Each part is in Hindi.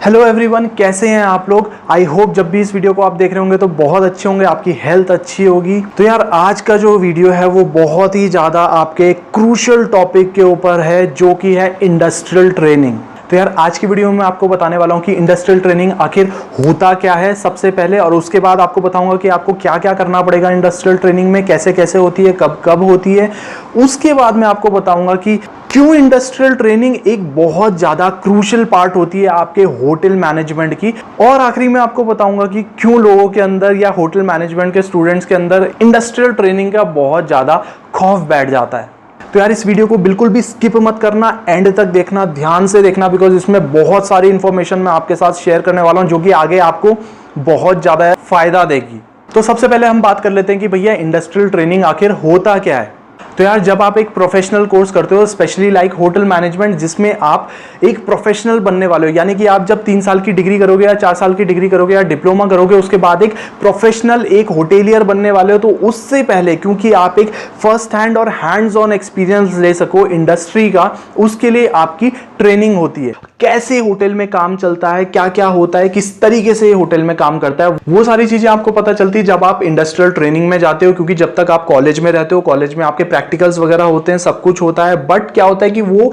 हेलो एवरीवन, कैसे हैं आप लोग। आई होप जब भी इस वीडियो को आप देख रहे होंगे तो बहुत अच्छे होंगे, आपकी हेल्थ अच्छी होगी। तो यार आज का जो वीडियो है वो बहुत ही ज़्यादा आपके क्रूशियल टॉपिक के ऊपर है, जो कि है इंडस्ट्रियल ट्रेनिंग। तो यार आज की वीडियो में मैं आपको बताने वाला हूँ कि इंडस्ट्रियल ट्रेनिंग आखिर होता क्या है सबसे पहले, और उसके बाद आपको बताऊंगा कि आपको क्या क्या करना पड़ेगा इंडस्ट्रियल ट्रेनिंग में, कैसे कैसे होती है, कब कब होती है। उसके बाद मैं आपको बताऊंगा कि क्यों इंडस्ट्रियल ट्रेनिंग एक बहुत ज़्यादा क्रूशियल पार्ट होती है आपके होटल मैनेजमेंट की। और आखिरी में आपको बताऊंगा कि क्यों लोगों के अंदर या होटल मैनेजमेंट के स्टूडेंट्स के अंदर इंडस्ट्रियल ट्रेनिंग का बहुत ज़्यादा खौफ बैठ जाता है। तो यार इस वीडियो को बिल्कुल भी स्किप मत करना, एंड तक देखना, ध्यान से देखना, बिकॉज इसमें बहुत सारी इंफॉर्मेशन मैं आपके साथ शेयर करने वाला हूं जो कि आगे आपको बहुत ज़्यादा फायदा देगी। तो सबसे पहले हम बात कर लेते हैं कि भैया इंडस्ट्रियल ट्रेनिंग आखिर होता क्या है। तो यार जब आप एक प्रोफेशनल कोर्स करते हो, स्पेशली लाइक होटल मैनेजमेंट, जिसमें आप एक प्रोफेशनल बनने वाले हो, यानी कि आप जब 3 साल की डिग्री करोगे या 4 साल की डिग्री करोगे या डिप्लोमा करोगे, उसके बाद एक प्रोफेशनल एक होटेलियर बनने वाले हो, तो उससे पहले क्योंकि आप एक फर्स्ट हैंड और हैंड्स ऑन एक्सपीरियंस ले सको इंडस्ट्री का, उसके लिए आपकी ट्रेनिंग होती है। कैसे होटल में काम चलता है, क्या क्या होता है, किस तरीके से होटल में काम करता है, वो सारी चीजें आपको पता चलती है जब आप इंडस्ट्रियल ट्रेनिंग में जाते हो। क्योंकि जब तक आप कॉलेज में रहते हो, कॉलेज में आपके प्रैक्टिकल्स वगैरह होते हैं, सब कुछ होता है, बट क्या होता है कि वो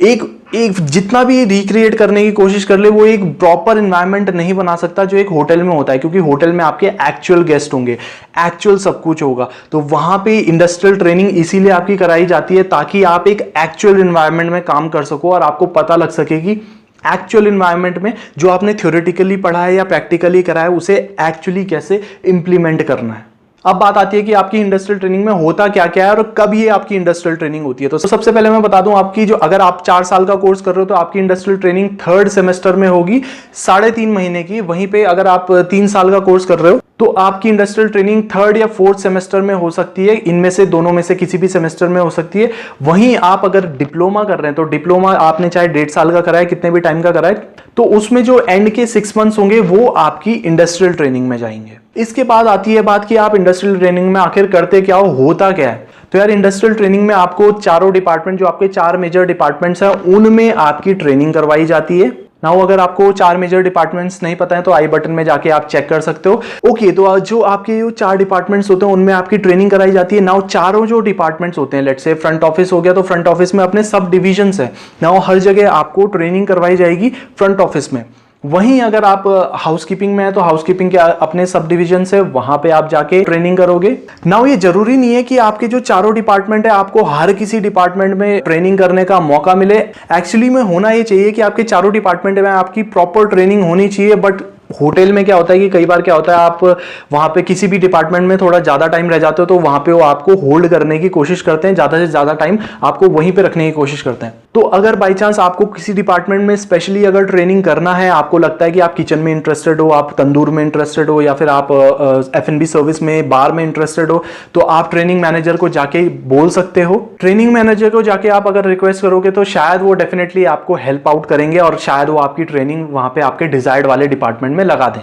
एक जितना भी रिक्रिएट करने की कोशिश कर ले, वो एक प्रॉपर एनवायरनमेंट नहीं बना सकता जो एक होटल में होता है। क्योंकि होटल में आपके एक्चुअल गेस्ट होंगे, एक्चुअल सब कुछ होगा, तो वहां पे इंडस्ट्रियल ट्रेनिंग इसीलिए आपकी कराई जाती है ताकि आप एक एक्चुअल एनवायरनमेंट में काम कर सको और आपको पता लग सके कि एक्चुअल एनवायरनमेंट में जो आपने थ्योरेटिकली पढ़ा है या प्रैक्टिकली करा है उसे एक्चुअली कैसे इंप्लीमेंट करना है। अब बात आती है कि आपकी इंडस्ट्रियल ट्रेनिंग में होता क्या क्या है और कब ये आपकी इंडस्ट्रियल ट्रेनिंग होती है। तो सबसे पहले मैं बता दूं, आपकी जो अगर आप 4 साल का कोर्स कर रहे हो तो आपकी इंडस्ट्रियल ट्रेनिंग 3rd सेमेस्टर में होगी, 3.5 महीने की। वहीं पे अगर आप 3 साल का कोर्स कर रहे हो तो आपकी इंडस्ट्रियल ट्रेनिंग 3rd या 4th सेमेस्टर में हो सकती है। इनमें से दोनों में से किसी भी सेमेस्टर में हो सकती है। वहीं आप अगर डिप्लोमा कर रहे हैं तो डिप्लोमा आपने चाहे 1.5 साल का करा है, कितने भी टाइम का करा है, तो उसमें जो एंड के 6 मंथ्स होंगे वो आपकी इंडस्ट्रियल ट्रेनिंग में जाएंगे। इसके बाद आती है बात कि आप इंडस्ट्रियल ट्रेनिंग में आखिर करते क्या हो, होता क्या है। तो यार इंडस्ट्रियल ट्रेनिंग में आपको चारों डिपार्टमेंट, जो आपके 4 मेजर डिपार्टमेंट्स हैं, उनमें आपकी ट्रेनिंग करवाई जाती है। नाउ अगर आपको 4 मेजर डिपार्टमेंट्स नहीं पता है तो आई बटन में जाके आप चेक कर सकते हो। ओके, तो जो आपके 4 डिपार्टमेंट्स होते हैं उनमें आपकी ट्रेनिंग कराई जाती है। नाउ चारों जो डिपार्टमेंट्स होते हैं, लेट्स से फ्रंट ऑफिस हो गया तो फ्रंट ऑफिस में अपने सब डिविजन्स है। नाउ हर जगह आपको ट्रेनिंग करवाई जाएगी फ्रंट ऑफिस में। वहीं अगर आप हाउसकीपिंग में है तो हाउसकीपिंग के अपने सब डिविजन है, वहां पे आप जाके ट्रेनिंग करोगे। नाउ ये जरूरी नहीं है कि आपके जो चारों डिपार्टमेंट है आपको हर किसी डिपार्टमेंट में ट्रेनिंग करने का मौका मिले। एक्चुअली में होना ये चाहिए कि आपके चारों डिपार्टमेंट में आपकी प्रॉपर ट्रेनिंग होनी चाहिए। बट होटल में क्या होता है कि कई बार क्या होता है, आप वहां पे किसी भी डिपार्टमेंट में थोड़ा ज्यादा टाइम रह जाते हो तो वहां पे वो आपको होल्ड करने की कोशिश करते हैं, ज्यादा से ज्यादा टाइम आपको वहीं पे रखने की कोशिश करते हैं। तो अगर बाई चांस आपको किसी डिपार्टमेंट में स्पेशली अगर ट्रेनिंग करना है, आपको लगता है कि आप किचन में इंटरेस्टेड हो, आप तंदूर में इंटरेस्टेड हो, या फिर आप F&B सर्विस में, बार में इंटरेस्टेड हो, तो आप ट्रेनिंग मैनेजर को जाके बोल सकते हो। ट्रेनिंग मैनेजर को जाके आप अगर रिक्वेस्ट करोगे तो शायद वो डेफिनेटली आपको हेल्प आउट करेंगे और शायद वो आपकी ट्रेनिंग वहां पे आपके डिजायर्ड वाले डिपार्टमेंट में लगा दें।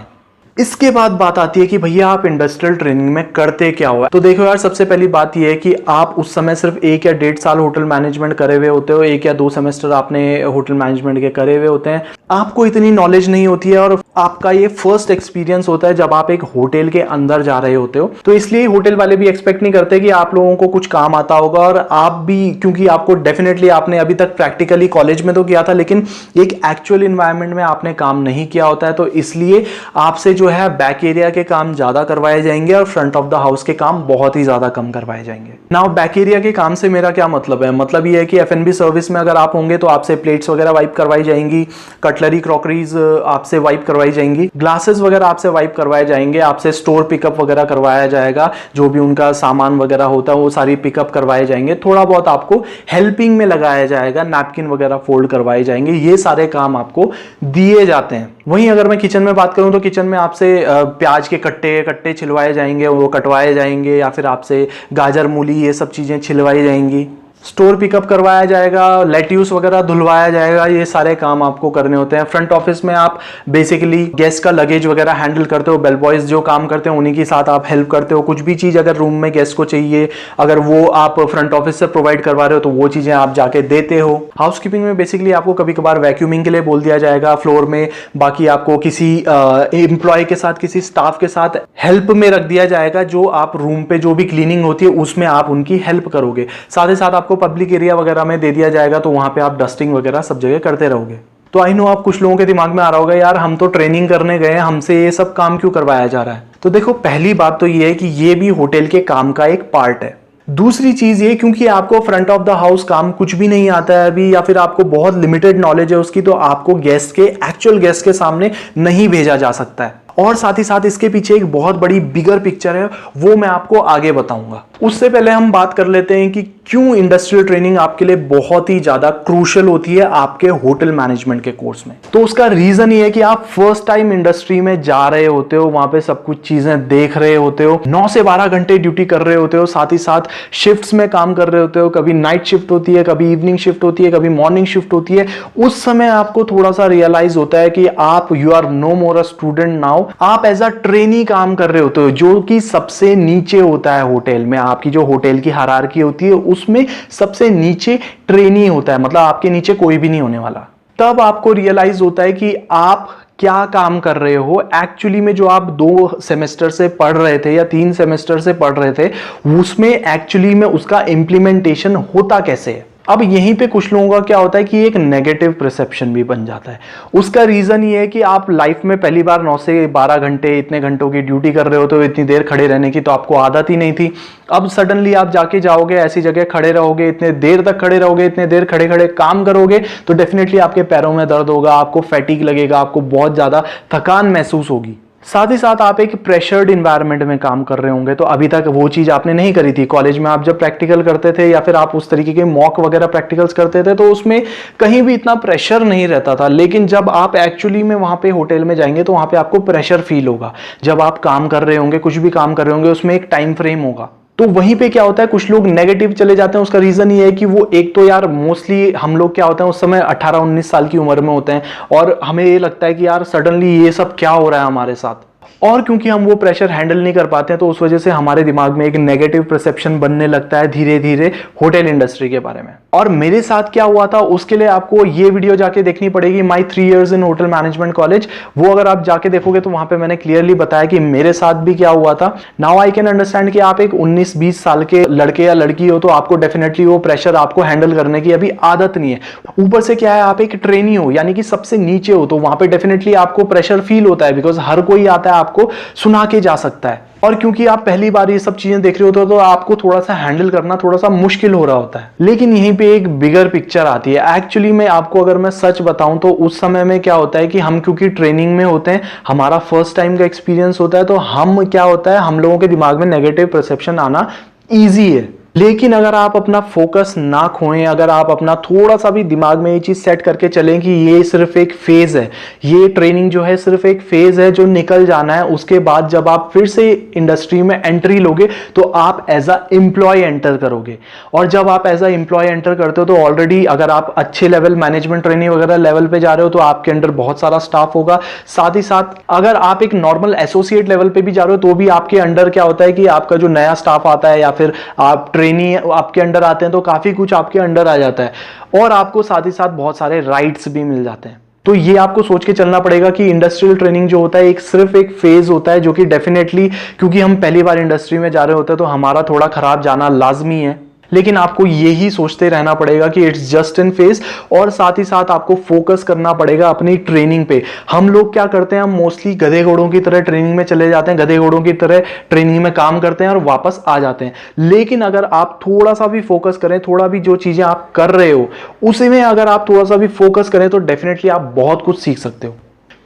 इसके बाद बात आती है कि भैया आप इंडस्ट्रियल ट्रेनिंग में करते क्या हुआ। तो देखो यार, सबसे पहली बात यह है कि आप उस समय सिर्फ 1 या 1.5 साल होटल मैनेजमेंट करे हुए होते हो, 1 या 2 सेमेस्टर आपने होटल मैनेजमेंट के करे हुए होते हैं। आपको इतनी नॉलेज नहीं होती है और आपका ये फर्स्ट एक्सपीरियंस होता है जब आप एक होटल के अंदर जा रहे होते हो। तो इसलिए होटल वाले भी एक्सपेक्ट नहीं करते कि आप लोगों को कुछ काम आता होगा, और आप भी, क्योंकि आपको डेफिनेटली आपने अभी तक प्रैक्टिकली कॉलेज में तो किया था लेकिन एक एक्चुअल इन्वायरमेंट में आपने काम नहीं किया होता है, तो इसलिए आपसे जो है बैक एरिया के काम ज्यादा करवाए जाएंगे और फ्रंट ऑफ द हाउस के काम बहुत ही ज्यादा कम करवाए जाएंगे। नाउ बैक एरिया के काम से मेरा क्या मतलब है, मतलब ये है कि F&B सर्विस में अगर आप होंगे तो आपसे प्लेट्स वगैरह वाइप करवाई जाएंगी, कटलरी क्रॉकरीज आपसे वाइप करवाई जाएंगी, ग्लासेस वगैरह आपसे वाइप करवाए जाएंगे, आपसे स्टोर पिकअप वगैरह करवाया जाएगा, जो भी उनका सामान वगैरह होता है वो सारी पिकअप करवाए जाएंगे। थोड़ा बहुत आपको हेल्पिंग में लगाया जाएगा, नैपकिन वगैरह फोल्ड करवाए जाएंगे, ये सारे काम आपको दिए जाते हैं। वहीं अगर मैं किचन में बात करूं तो किचन में आपसे प्याज के कट्टे छिलवाए जाएंगे, वो कटवाए जाएंगे, या फिर आपसे गाजर मूली ये सब चीजें छिलवाई जाएंगी। स्टोर पिकअप करवाया जाएगा, लेट्यूस वगैरह धुलवाया जाएगा, ये सारे काम आपको करने होते हैं। फ्रंट ऑफिस में आप बेसिकली गेस्ट का लगेज वगैरह हैंडल करते हो, बेल बॉयज जो काम करते हैं उन्हीं के साथ आप हेल्प करते हो। कुछ भी चीज़ अगर रूम में गेस्ट को चाहिए, अगर वो आप फ्रंट ऑफिस से प्रोवाइड करवा रहे हो तो वो चीज़ें आप जाके देते हो। हाउसकीपिंग में बेसिकली आपको कभी कभार वैक्यूमिंग के लिए बोल दिया जाएगा फ्लोर में, बाकी आपको किसी एम्प्लॉय के साथ, किसी स्टाफ के साथ हेल्प में रख दिया जाएगा, जो आप रूम पे जो भी क्लीनिंग होती है उसमें आप उनकी हेल्प करोगे। साथ ही साथ आपको पब्लिक एरिया वगैरह में दे दिया जाएगा, तो वहां पे आप डस्टिंग वगैरह सब जगह करते रहोगे। तो आई नो आप कुछ लोगों के दिमाग में आ रहा होगा, यार हम तो ट्रेनिंग करने गए, हमसे ये सब काम क्यों करवाया जा रहा है। तो देखो, पहली बात तो ये है कि ये भी होटल के काम का एक पार्ट है। दूसरी चीज ये, क्योंकि आपको फ्रंट ऑफ द हाउस काम कुछ भी नहीं आता है अभी, या फिर आपको बहुत लिमिटेड नॉलेज है उसकी, तो आपको गेस्ट के, एक्चुअल गेस्ट के सामने नहीं भेजा जा सकता है। और साथ ही साथ इसके पीछे एक बहुत बड़ी बिगर पिक्चर है, वो मैं आपको आगे बताऊंगा। उससे पहले हम बात कर लेते हैं कि क्यों इंडस्ट्रियल ट्रेनिंग आपके लिए बहुत ही ज्यादा क्रूशियल होती है आपके होटल मैनेजमेंट के कोर्स में। तो उसका रीजन ये है कि आप फर्स्ट टाइम इंडस्ट्री में जा रहे होते हो, वहां पे सब कुछ चीजें देख रहे होते हो, 9 से 12 घंटे ड्यूटी कर रहे होते हो, साथ ही साथ शिफ्ट्स में काम कर रहे होते हो। कभी नाइट शिफ्ट होती है, कभी इवनिंग शिफ्ट होती है, कभी मॉर्निंग शिफ्ट होती है। उस समय आपको थोड़ा सा रियलाइज होता है कि आप, you are no more a student now, आप एज अ ट्रेनी काम कर रहे होते हो, जो कि सबसे नीचे होता है होटल में। आपकी जो होटल की हायरार्की होती है उसमें सबसे नीचे ट्रेनी होता है, मतलब आपके नीचे कोई भी नहीं होने वाला। तब आपको रियलाइज होता है कि आप क्या काम कर रहे हो एक्चुअली में। जो आप 2 सेमेस्टर से पढ़ रहे थे या 3 सेमेस्टर से पढ़ रहे थे, उसमें एक्चुअली में उसका इंप्लीमेंटेशन होता कैसे है। अब यहीं पे कुछ लोगों का क्या होता है कि एक नेगेटिव परसेप्शन भी बन जाता है। उसका रीजन ये है कि आप लाइफ में पहली बार 9 से 12 घंटे, इतने घंटों की ड्यूटी कर रहे हो, तो इतनी देर खड़े रहने की तो आपको आदत ही नहीं थी। अब सडनली आप जाके जाओगे, ऐसी जगह खड़े रहोगे, इतने देर तक खड़े रहोगे, इतने देर खड़े खड़े काम करोगे, तो डेफिनेटली आपके पैरों में दर्द होगा, आपको फैटिक लगेगा, आपको बहुत ज्यादा थकान महसूस होगी। साथ ही साथ आप एक प्रेशर्ड इन्वायरमेंट में काम कर रहे होंगे, तो अभी तक वो चीज आपने नहीं करी थी। कॉलेज में आप जब प्रैक्टिकल करते थे या फिर आप उस तरीके के मॉक वगैरह प्रैक्टिकल्स करते थे, तो उसमें कहीं भी इतना प्रेशर नहीं रहता था। लेकिन जब आप एक्चुअली में वहां पे होटल में जाएंगे तो वहां पे आपको प्रेशर फील होगा। जब आप काम कर रहे होंगे, कुछ भी काम कर रहे होंगे, उसमें एक टाइम फ्रेम होगा। तो वहीं पे क्या होता है, कुछ लोग नेगेटिव चले जाते हैं। उसका रीजन ये है कि वो, एक तो यार मोस्टली हम लोग क्या होते हैं उस समय 18-19 साल की उम्र में होते हैं, और हमें ये लगता है कि यार सडनली ये सब क्या हो रहा है हमारे साथ। और क्योंकि हम वो प्रेशर हैंडल नहीं कर पाते हैं, तो उस वजह से हमारे दिमाग में एक नेगेटिव परसेप्शन बनने लगता है धीरे धीरे होटल इंडस्ट्री के बारे में। और मेरे साथ क्या हुआ था, उसके लिए आपको ये वीडियो जाके देखनी पड़ेगी, माई 3 years इन होटल मैनेजमेंट कॉलेज। वो अगर आप जाके देखोगे तो वहां पे मैंने क्लियरली बताया कि मेरे साथ भी क्या हुआ था। नाउ आई कैन अंडरस्टैंड कि आप एक 19-20 साल के लड़के या लड़की हो, तो आपको डेफिनेटली वो प्रेशर आपको हैंडल करने की अभी आदत नहीं है। ऊपर से क्या है, आप एक ट्रेनी हो, यानी कि सबसे नीचे हो, तो वहां पे डेफिनेटली आपको प्रेशर फील होता है, बिकॉज हर कोई आता है आपको सुना के जा सकता है। और क्योंकि आप पहली बार ये सब चीजें देख रहे होते हो, तो आपको थोड़ा सा हैंडल करना थोड़ा सा मुश्किल हो रहा होता है। लेकिन यहीं पे एक बिगर पिक्चर आती है। एक्चुअली में आपको अगर मैं सच बताऊं तो उस समय में क्या होता है कि हम क्योंकि ट्रेनिंग में होते हैं, हमारा फर्स्ट टाइम का एक्सपीरियंस होता है, तो हम क्या होता है, हम लोगों के दिमाग में नेगेटिव परसेप्शन आना ईजी है। लेकिन अगर आप अपना फोकस ना खोएं, अगर आप अपना थोड़ा सा भी दिमाग में ये चीज सेट करके चलें कि ये सिर्फ एक फेज है, ये ट्रेनिंग जो है सिर्फ एक फेज है जो निकल जाना है, उसके बाद जब आप फिर से इंडस्ट्री में एंट्री लोगे तो आप एज अ एम्प्लॉय एंटर करोगे। और जब आप एज अ एम्प्लॉय एंटर करते हो तो ऑलरेडी अगर आप अच्छे लेवल, मैनेजमेंट ट्रेनिंग वगैरह लेवल पे जा रहे हो, तो आपके अंडर बहुत सारा स्टाफ होगा। साथ ही साथ अगर आप एक नॉर्मल एसोसिएट लेवल पे भी जा रहे हो, तो भी आपके अंडर क्या होता है कि आपका जो नया स्टाफ आता है या फिर आप ट्रेनी आपके अंडर आते हैं, तो काफी कुछ आपके अंडर आ जाता है। और आपको साथ ही साथ बहुत सारे राइट्स भी मिल जाते हैं। तो ये आपको सोच के चलना पड़ेगा कि इंडस्ट्रियल ट्रेनिंग जो होता है एक सिर्फ एक फेज होता है, जो कि डेफिनेटली क्योंकि हम पहली बार इंडस्ट्री में जा रहे होते हैं, तो हमारा थोड़ा खराब जाना लाजमी है। लेकिन आपको यही सोचते रहना पड़ेगा कि इट्स जस्ट इन फेज, और साथ ही साथ आपको फोकस करना पड़ेगा अपनी ट्रेनिंग पे। हम लोग क्या करते हैं, हम मोस्टली गधे घोड़ों की तरह ट्रेनिंग में चले जाते हैं, गधे घोड़ों की तरह ट्रेनिंग में काम करते हैं और वापस आ जाते हैं। लेकिन अगर आप थोड़ा सा भी फोकस करें, थोड़ा भी जो चीजें आप कर रहे हो उसी में अगर आप थोड़ा सा भी फोकस करें, तो डेफिनेटली आप बहुत कुछ सीख सकते हो।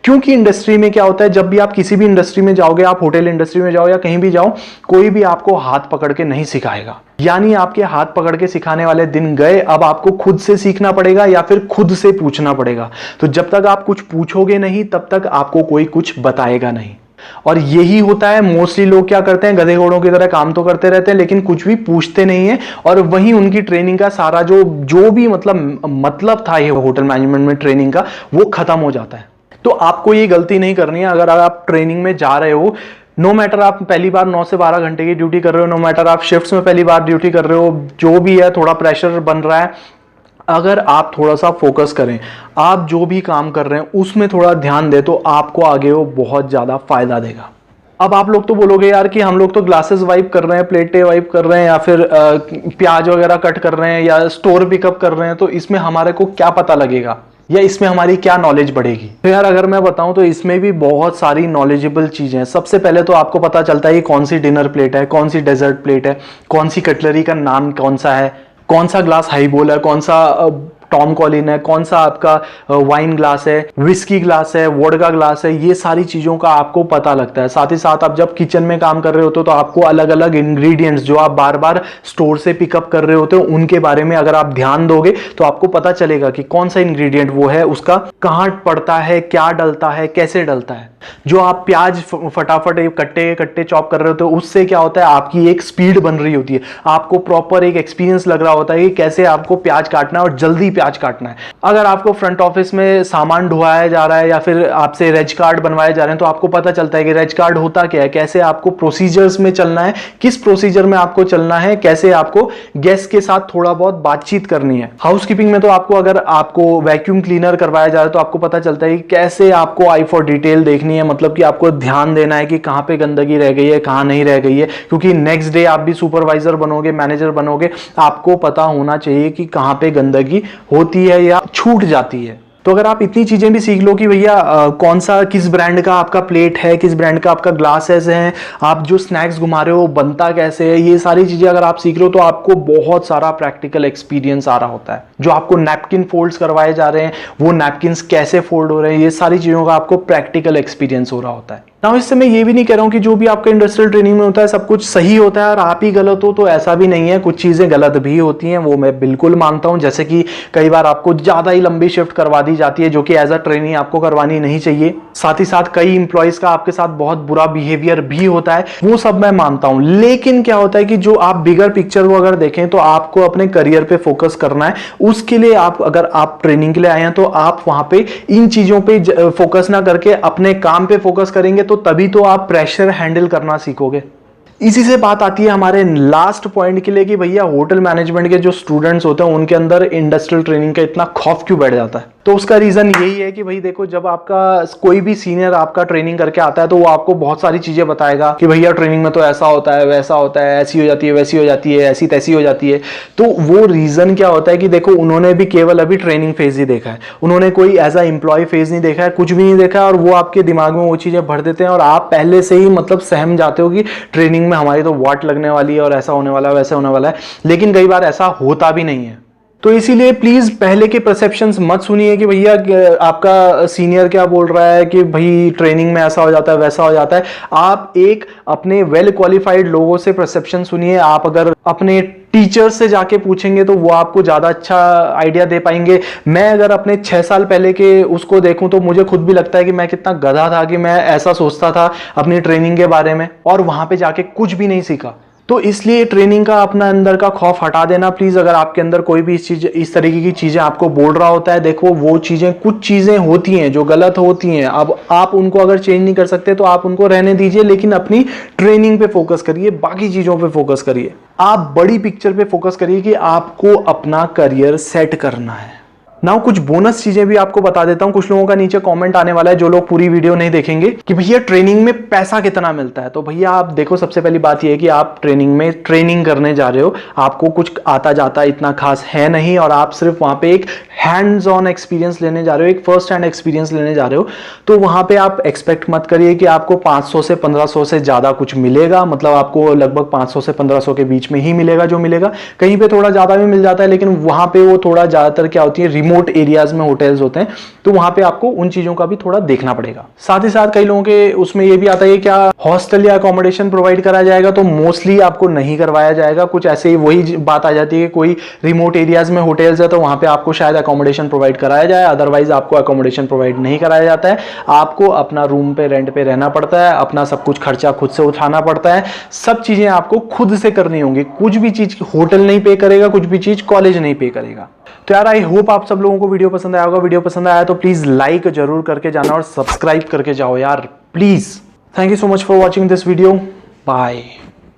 क्योंकि इंडस्ट्री में क्या होता है, जब भी आप किसी भी इंडस्ट्री में जाओगे, आप होटल इंडस्ट्री में जाओ या कहीं भी जाओ, कोई भी आपको हाथ पकड़ के नहीं सिखाएगा। यानी आपके हाथ पकड़ के सिखाने वाले दिन गए, अब आपको खुद से सीखना पड़ेगा या फिर खुद से पूछना पड़ेगा। तो जब तक आप कुछ पूछोगे नहीं, तब तक आपको कोई कुछ बताएगा नहीं। और यही होता है, मोस्टली लोग क्या करते हैं, गधे घोड़ों की तरह काम तो करते रहते हैं लेकिन कुछ भी पूछते नहीं है, और वहीं उनकी ट्रेनिंग का सारा जो भी मतलब था ये होटल मैनेजमेंट में ट्रेनिंग का, वो खत्म हो जाता है। तो आपको ये गलती नहीं करनी है। अगर आप ट्रेनिंग में जा रहे हो, नो मैटर आप पहली बार 9 से 12 घंटे की ड्यूटी कर रहे हो, नो मैटर आप शिफ्ट्स में पहली बार ड्यूटी कर रहे हो, जो भी है थोड़ा प्रेशर बन रहा है, अगर आप थोड़ा सा फोकस करें, आप जो भी काम कर रहे हैं उसमें थोड़ा ध्यान दें, तो आपको आगे वो बहुत ज़्यादा फायदा देगा। अब आप लोग तो बोलोगे यार कि हम लोग तो ग्लासेस वाइप कर रहे हैं, प्लेटें वाइप कर रहे हैं, या फिर प्याज वगैरह कट कर रहे हैं, या स्टोर पिकअप कर रहे हैं, तो इसमें हमारे को क्या पता लगेगा, या इसमें हमारी क्या नॉलेज बढ़ेगी। तो यार अगर मैं बताऊं तो इसमें भी बहुत सारी नॉलेजेबल चीजें हैं। सबसे पहले तो आपको पता चलता है कि कौन सी डिनर प्लेट है, कौन सी डेजर्ट प्लेट है, कौन सी कटलरी का नाम कौन सा है, कौन सा ग्लास हाईबॉल है, कौन सा टॉम कॉलिन है, कौन सा आपका वाइन ग्लास है, विस्की ग्लास है, वोडका ग्लास है, ये सारी चीजों का आपको पता लगता है। साथ ही साथ आप जब किचन में काम कर रहे होते हो तो आपको अलग अलग इंग्रेडिएंट्स जो आप बार बार स्टोर से पिकअप कर रहे होते हो उनके बारे में अगर आप ध्यान दोगे तो आपको पता चलेगा कि कौन सा इंग्रेडिएंट वो है, उसका कहाँ पड़ता है, क्या डलता है, कैसे डलता है। जो आप प्याज फटाफट कट्टे कट्टे चॉप कर रहे होते हो, उससे क्या होता है, आपकी एक स्पीड बन रही होती है, आपको प्रॉपर एक एक्सपीरियंस लग रहा होता है कि कैसे आपको प्याज काटना है और जल्दी प्याज काटना है। अगर आपको फ्रंट ऑफिस में सामान ढुआया जा रहा है या फिर आपसे रेज कार्ड बनवाए जा रहे हैं, तो आपको पता चलता है कि रेज कार्ड होता क्या है, कैसे आपको प्रोसीजर्स में चलना है, किस प्रोसीजर में आपको चलना है, कैसे आपको गेस्ट के साथ थोड़ा बहुत बातचीत करनी है। हाउसकीपिंग में तो आपको अगर आपको वैक्यूम क्लीनर करवाया जा रहा है तो आपको पता चलता है कि कैसे आपको आई फॉर डिटेल देखनी है, मतलब कि आपको ध्यान देना है कि कहां पे गंदगी रह गई है, कहां नहीं रह गई है, क्योंकि नेक्स्ट डे आप भी सुपरवाइजर बनोगे, मैनेजर बनोगे, आपको पता होना चाहिए कि कहां पे गंदगी होती है या छूट जाती है। तो अगर आप इतनी चीजें भी सीख लो कि भैया कौन सा किस ब्रांड का आपका प्लेट है, किस ब्रांड का आपका ग्लासेस है, आप जो स्नैक्स घुमा रहे हो बनता कैसे है, ये सारी चीजें अगर आप सीख रहे हो तो आपको बहुत सारा प्रैक्टिकल एक्सपीरियंस आ रहा होता है। जो आपको नैपकिन फोल्ड्स करवाए जा रहे हैं, वो नैपकिन्स कैसे फोल्ड हो रहे हैं, ये सारी चीजों का आपको प्रैक्टिकल एक्सपीरियंस हो रहा होता है। ना इससे मैं ये भी नहीं कह रहा हूं कि जो भी आपका इंडस्ट्रियल ट्रेनिंग में होता है सब कुछ सही होता है और आप ही गलत हो, तो ऐसा भी नहीं है। कुछ चीजें गलत भी होती हैं, वो मैं बिल्कुल मानता हूं। जैसे कि कई बार आपको ज्यादा ही लंबी शिफ्ट करवा दी जाती है, जो कि एज अ ट्रेनी आपको करवानी नहीं चाहिए। साथ ही साथ कई इंप्लॉइज का आपके साथ बहुत बुरा बिहेवियर भी होता है, वो सब मैं मानता हूं। लेकिन क्या होता है कि जो आप बिगर पिक्चर को अगर देखें तो आपको अपने करियर पे फोकस करना है। उसके लिए आप अगर आप ट्रेनिंग के लिए आए हैं तो आप वहां पे इन चीजों पे फोकस ना करके अपने काम पे फोकस करेंगे, तो तभी तो आप प्रेशर हैंडल करना सीखोगे। इसी से बात आती है हमारे लास्ट पॉइंट के लिए कि भैया होटल मैनेजमेंट के जो स्टूडेंट्स होते हैं उनके अंदर इंडस्ट्रियल ट्रेनिंग का इतना खौफ क्यों बैठ जाता है। तो उसका रीजन यही है कि भाई देखो, जब आपका कोई भी सीनियर आपका ट्रेनिंग करके आता है तो वो आपको बहुत सारी चीजें बताएगा कि भैया ट्रेनिंग में तो ऐसा होता है, वैसा होता है, ऐसी हो जाती है, वैसी हो जाती है, ऐसी तैसी हो जाती है। तो वो रीजन क्या होता है कि देखो, उन्होंने भी केवल अभी ट्रेनिंग फेज ही देखा है, उन्होंने कोई एज अ एम्प्लॉय फेज नहीं देखा है, कुछ भी नहीं देखा है, और वो आपके दिमाग में वो चीजें भर देते हैं और आप पहले से ही मतलब सहम जाते हो कि ट्रेनिंग में हमारी तो वाट लगने वाली है और ऐसा होने वाला है, वैसा होने वाला है। लेकिन कई बार ऐसा होता भी नहीं है। तो इसीलिए प्लीज पहले के परसेप्शंस मत सुनिए कि भैया आपका सीनियर क्या बोल रहा है कि भाई ट्रेनिंग में ऐसा हो जाता है, वैसा हो जाता है। आप एक अपने वेल क्वालिफाइड लोगों से परसेप्शन सुनिए। आप अगर अपने टीचर्स से जाके पूछेंगे तो वो आपको ज्यादा अच्छा आइडिया दे पाएंगे। मैं अगर अपने 6 साल पहले के उसको देखूं तो मुझे खुद भी लगता है कि मैं कितना गधा था कि मैं ऐसा सोचता था अपनी ट्रेनिंग के बारे में, और वहां पे जाके कुछ भी नहीं सीखा। तो इसलिए ट्रेनिंग का अपना अंदर का खौफ हटा देना प्लीज। अगर आपके अंदर कोई भी इस तरीके की चीजें आपको बोल रहा होता है, देखो वो चीजें, कुछ चीजें होती हैं जो गलत होती हैं। अब आप उनको अगर चेंज नहीं कर सकते तो आप उनको रहने दीजिए, लेकिन अपनी ट्रेनिंग पे फोकस करिए, बाकी चीजों पे फोकस करिए। आप बड़ी पिक्चर पे फोकस करिए कि आपको अपना करियर सेट करना है। नाउ कुछ बोनस चीजें भी आपको बता देता हूं। कुछ लोगों का नीचे कमेंट आने वाला है जो लोग पूरी वीडियो नहीं देखेंगे कि भैया ट्रेनिंग में पैसा कितना मिलता है। तो भैया आप देखो, सबसे पहली बात यह है कि आप ट्रेनिंग में ट्रेनिंग करने जा रहे हो, आपको कुछ आता जाता इतना खास है नहीं, और आप सिर्फ वहां पे एक हैंड्स ऑन एक्सपीरियंस लेने जा रहे हो, एक फर्स्ट हैंड एक्सपीरियंस लेने जा रहे हो। तो वहां पे आप एक्सपेक्ट मत करिए कि आपको 500 से 1500 से ज्यादा कुछ मिलेगा। मतलब आपको लगभग 500 से 1500 के बीच में ही मिलेगा जो मिलेगा। कहीं पे थोड़ा ज्यादा भी मिल जाता है, लेकिन वहां पे वो थोड़ा ज्यादातर क्या होती है, रिमोट एरियाज में होटल्स होते हैं, तो वहां पे आपको उन चीजों का भी थोड़ा देखना पड़ेगा। साथ ही साथ कई लोगों के उसमें ये भी आता है क्या हॉस्टल या अकोमोडेशन प्रोवाइड करा जाएगा, तो मोस्टली आपको नहीं करवाया जाएगा। कुछ ऐसे ही वही बात आ जाती है कि कोई रिमोट एरियाज में होटल्स है तो वहां पे आपको शायद अकोमोडेशन प्रोवाइड कराया जाए, अदरवाइज आपको अकोमोडेशन प्रोवाइड नहीं कराया जाता है। आपको अपना रूम पे रेंट पे रहना पड़ता है, अपना सब कुछ खर्चा खुद से उठाना पड़ता है, सब चीजें आपको खुद से करनी होंगी। कुछ भी चीज होटल नहीं पे करेगा, कुछ भी चीज कॉलेज नहीं पे करेगा। तो यार आई होप आप सब लोगों को वीडियो पसंद आया होगा। वीडियो पसंद आया तो प्लीज लाइक जरूर करके जाना और सब्सक्राइब करके जाओ यार please. Thank you so much for watching this video. Bye.